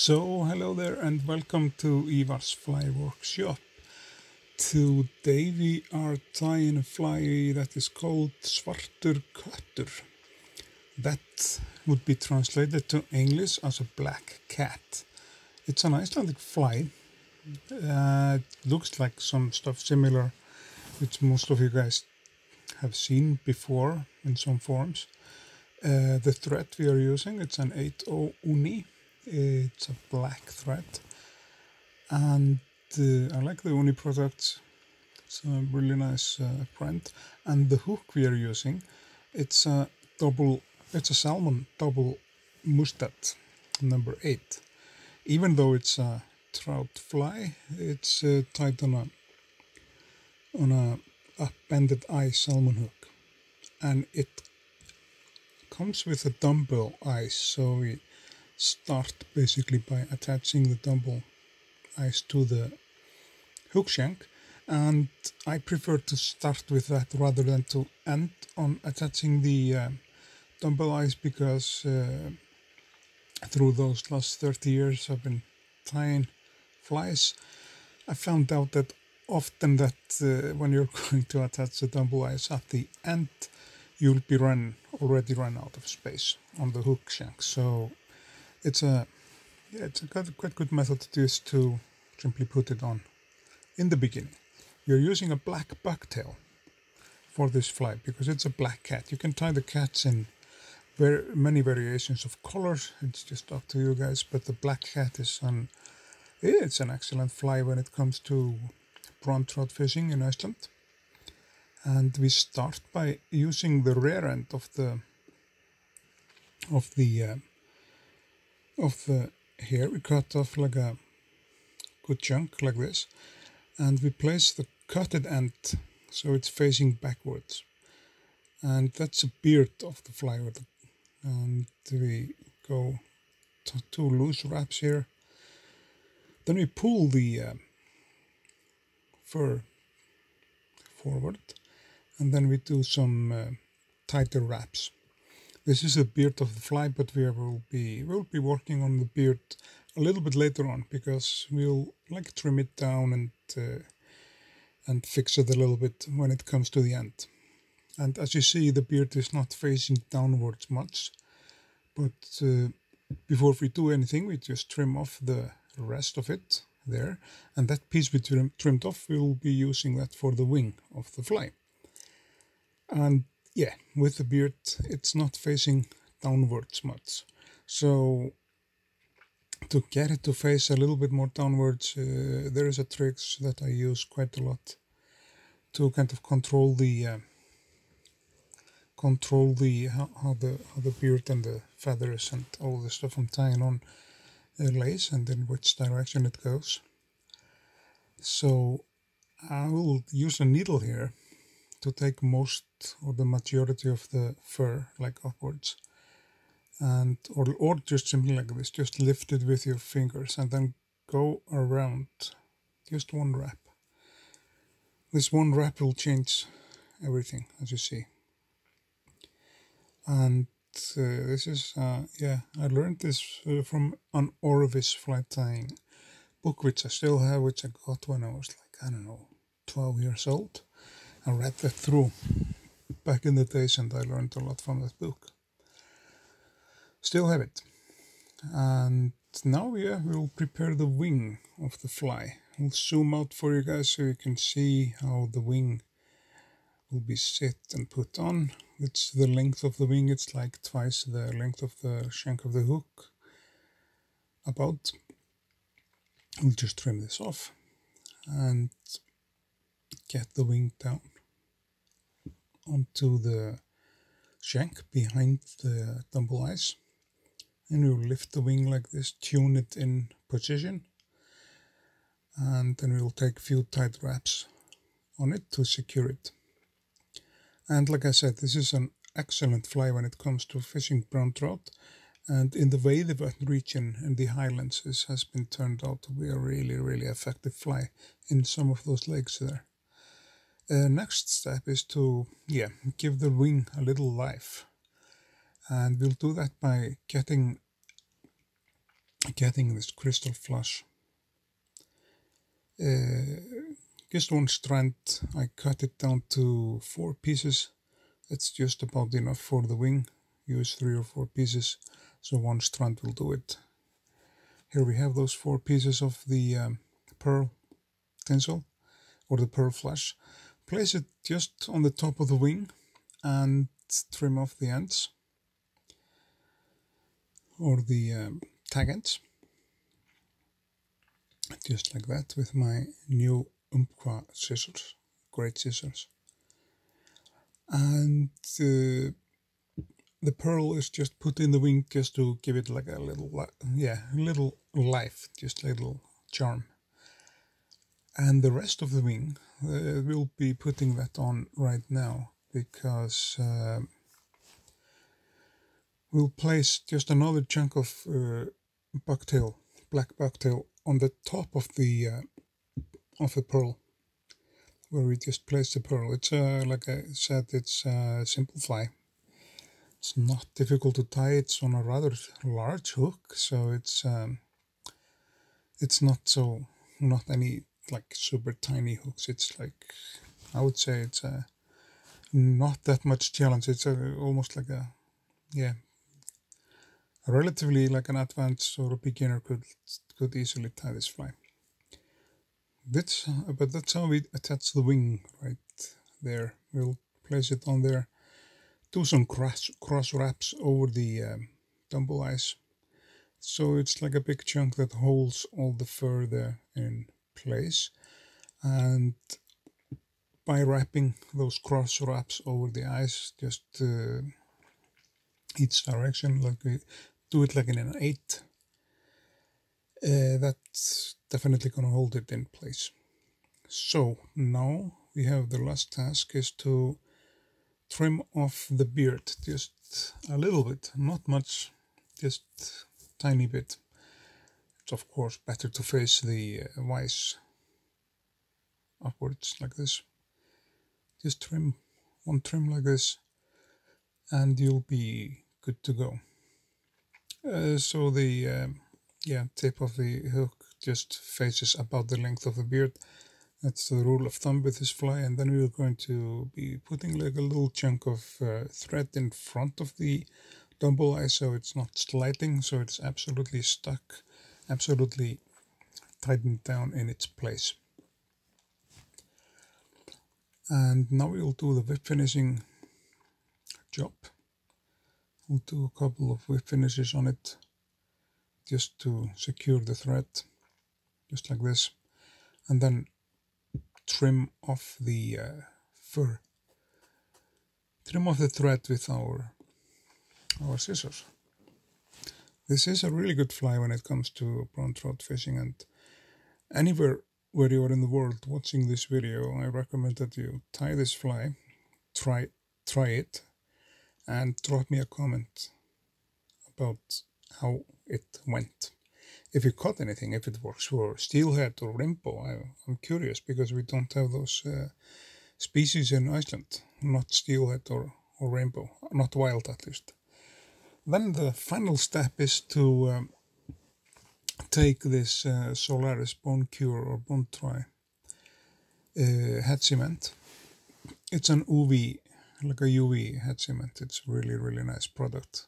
So hello there and welcome to Ívar's Fly Workshop. Today we are tying a fly that is called Svartur Köttur. That would be translated to English as a black cat. It's an Icelandic fly. It looks like some stuff similar which most of you guys have seen before in some forms. The thread we are using, it's an 8/0 uni. It's a black thread, and I like the uni product. It's a really nice print. And the hook we are using, it's a salmon double Mustad number 8. Even though it's a trout fly, it's tied on a up-bended eye salmon hook, and it comes with a Dumbell eye, so we start basically by attaching the Dumbell eyes to the hook shank, and I prefer to start with that rather than to end on attaching the Dumbell eyes, because through those last 30 years I've been tying flies, I found out that often that when you're going to attach the Dumbell eyes at the end, you'll be already run out of space on the hook shank. So it's a quite good method just to simply put it on in the beginning. You're using a black bucktail for this fly because it's a black cat. You can tie the cats in many variations of colors. It's just up to you guys. But the black cat is an excellent fly when it comes to browntrout fishing in Iceland. And we start by using the rear end of the hair. We cut off like a good chunk like this, and we place the cutted end so it's facing backwards, and that's a beard of the fly. And we go to 2 loose wraps here. Then we pull the fur forward, and then we do some tighter wraps. This is the beard of the fly, but we'll be working on the beard a little bit later on, because we'll trim it down and fix it a little bit when it comes to the end. And as you see, the beard is not facing downwards much, but before we do anything, we just trim off the rest of it there, and that piece we trimmed off, we'll be using that for the wing of the fly. And yeah, with the beard, it's not facing downwards much. So to get it to face a little bit more downwards, there is a trick that I use quite a lot to kind of control the how the beard and the feathers and all the stuff I'm tying on lays, and in which direction it goes. So I will use a needle here to take most or the majority of the fur upwards, and or just simply like this, just lift it with your fingers and then go around just one wrap. This one wrap will change everything, as you see. And this is I learned this from an Ahrex fly tying book, which I still have, which I got when I was 12 years old. I read that through back in the days, and I learned a lot from that book. Still have it. And now we'll prepare the wing of the fly. We'll zoom out for you guys so you can see how the wing will be set and put on. It's the length of the wing, it's like twice the length of the shank of the hook, about. We'll just trim this off and get the wing down onto the shank behind the Dumbell eyes, and we'll lift the wing like this, tune it in position, and then we'll take a few tight wraps on it to secure it. And like I said, this is an excellent fly when it comes to fishing brown trout, and in the Veiðivötn region in the highlands, this has been turned out to be a really, really effective fly in some of those lakes there. Next step is to give the wing a little life, and we'll do that by getting getting this crystal flush. Just one strand, I cut it down to 4 pieces. It's just about enough for the wing. Use 3 or 4 pieces, so one strand will do it. Here we have those 4 pieces of the pearl tinsel, or the pearl flash. Place it just on the top of the wing and trim off the ends, or the tag ends. Just like that with my new scissors, great scissors. And the pearl is just put in the wing just to give it like a little life, just a little charm. And the rest of the wing, we'll be putting that on right now, because we'll place just another chunk of bucktail, black bucktail, on the top of the pearl, where we just place the pearl. It's like I said, it's a simple fly. It's not difficult to tie. It's on a rather large hook, so it's not any like super tiny hooks. It's like, I would say it's not that much challenge. It's almost like a relatively like an advanced or a beginner could easily tie this fly. But that's how we attach the wing right there. We'll place it on there, do some cross wraps over the Dumbell eyes, so it's like a big chunk that holds all the fur there in place. And by wrapping those cross wraps over the eyes, just each direction, like we do it like in an 8, that's definitely gonna hold it in place. So now we have the last task is to trim off the beard just a little bit, not much, just tiny bit. It's of course better to face the vise upwards like this. Just one trim like this, and you'll be good to go. So the tip of the hook just faces about the length of the beard. That's the rule of thumb with this fly. And then we're going to be putting like a little chunk of thread in front of the Dumbell eye, so it's not sliding, so it's absolutely stuck, absolutely tightened down in its place. And now we'll do the whip finishing job. We'll do a couple of whip finishes on it just to secure the thread, just like this, and then trim off the fur. Trim off the thread with our scissors. This is a really good fly when it comes to brown trout fishing, and anywhere where you are in the world watching this video, I recommend that you tie this fly, try it, and drop me a comment about how it went. If you caught anything, if it works for steelhead or rainbow, I'm curious, because we don't have those species in Iceland, not steelhead or rainbow, not wild at least. Then the final step is to take this Solarez Bonecure or Bonecure head cement. It's an UV, like a UV head cement. It's really, really nice product.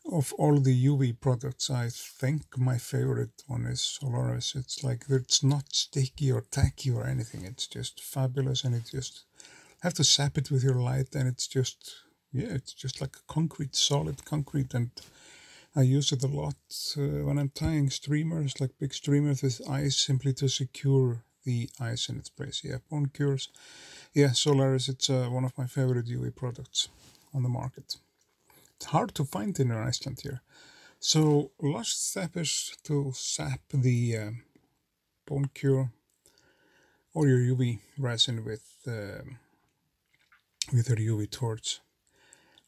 Of all the UV products, I think my favorite one is Solarez. It's like, it's not sticky or tacky or anything. It's just fabulous, and it just have to sap it with your light, and it's just, it's just like a concrete, solid concrete. And I use it a lot when I'm tying streamers, like big streamers with ice, simply to secure the ice in its place. Yeah, Bonecures. Yeah, Solarez, it's one of my favorite UV products on the market. It's hard to find in Iceland here. So last step is to sap the Bonecure or your UV resin with your UV torch.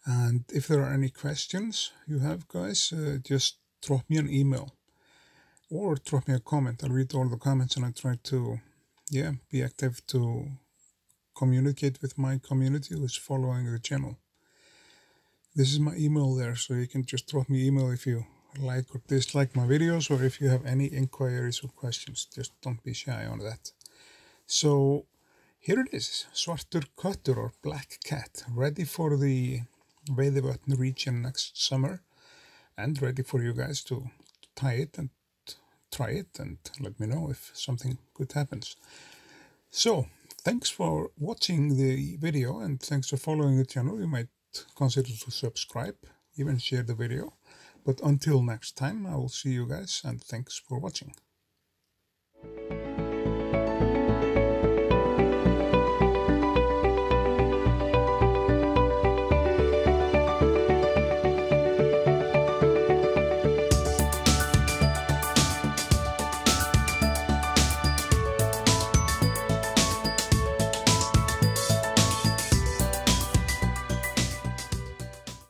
And if there are any questions you have, guys, just drop me an email or drop me a comment. I'll read all the comments, and I try to be active to communicate with my community who is following the channel. This is my email there, so you can just drop me email if you like or dislike my videos, or if you have any inquiries or questions, just don't be shy on that. So here it is, Svartur Köttur or black cat, ready for the Veiðivötn region next summer, and ready for you guys to tie it and try it and let me know if something good happens. So thanks for watching the video and thanks for following the channel. You might consider to subscribe, even share the video. But until next time, I will see you guys and thanks for watching.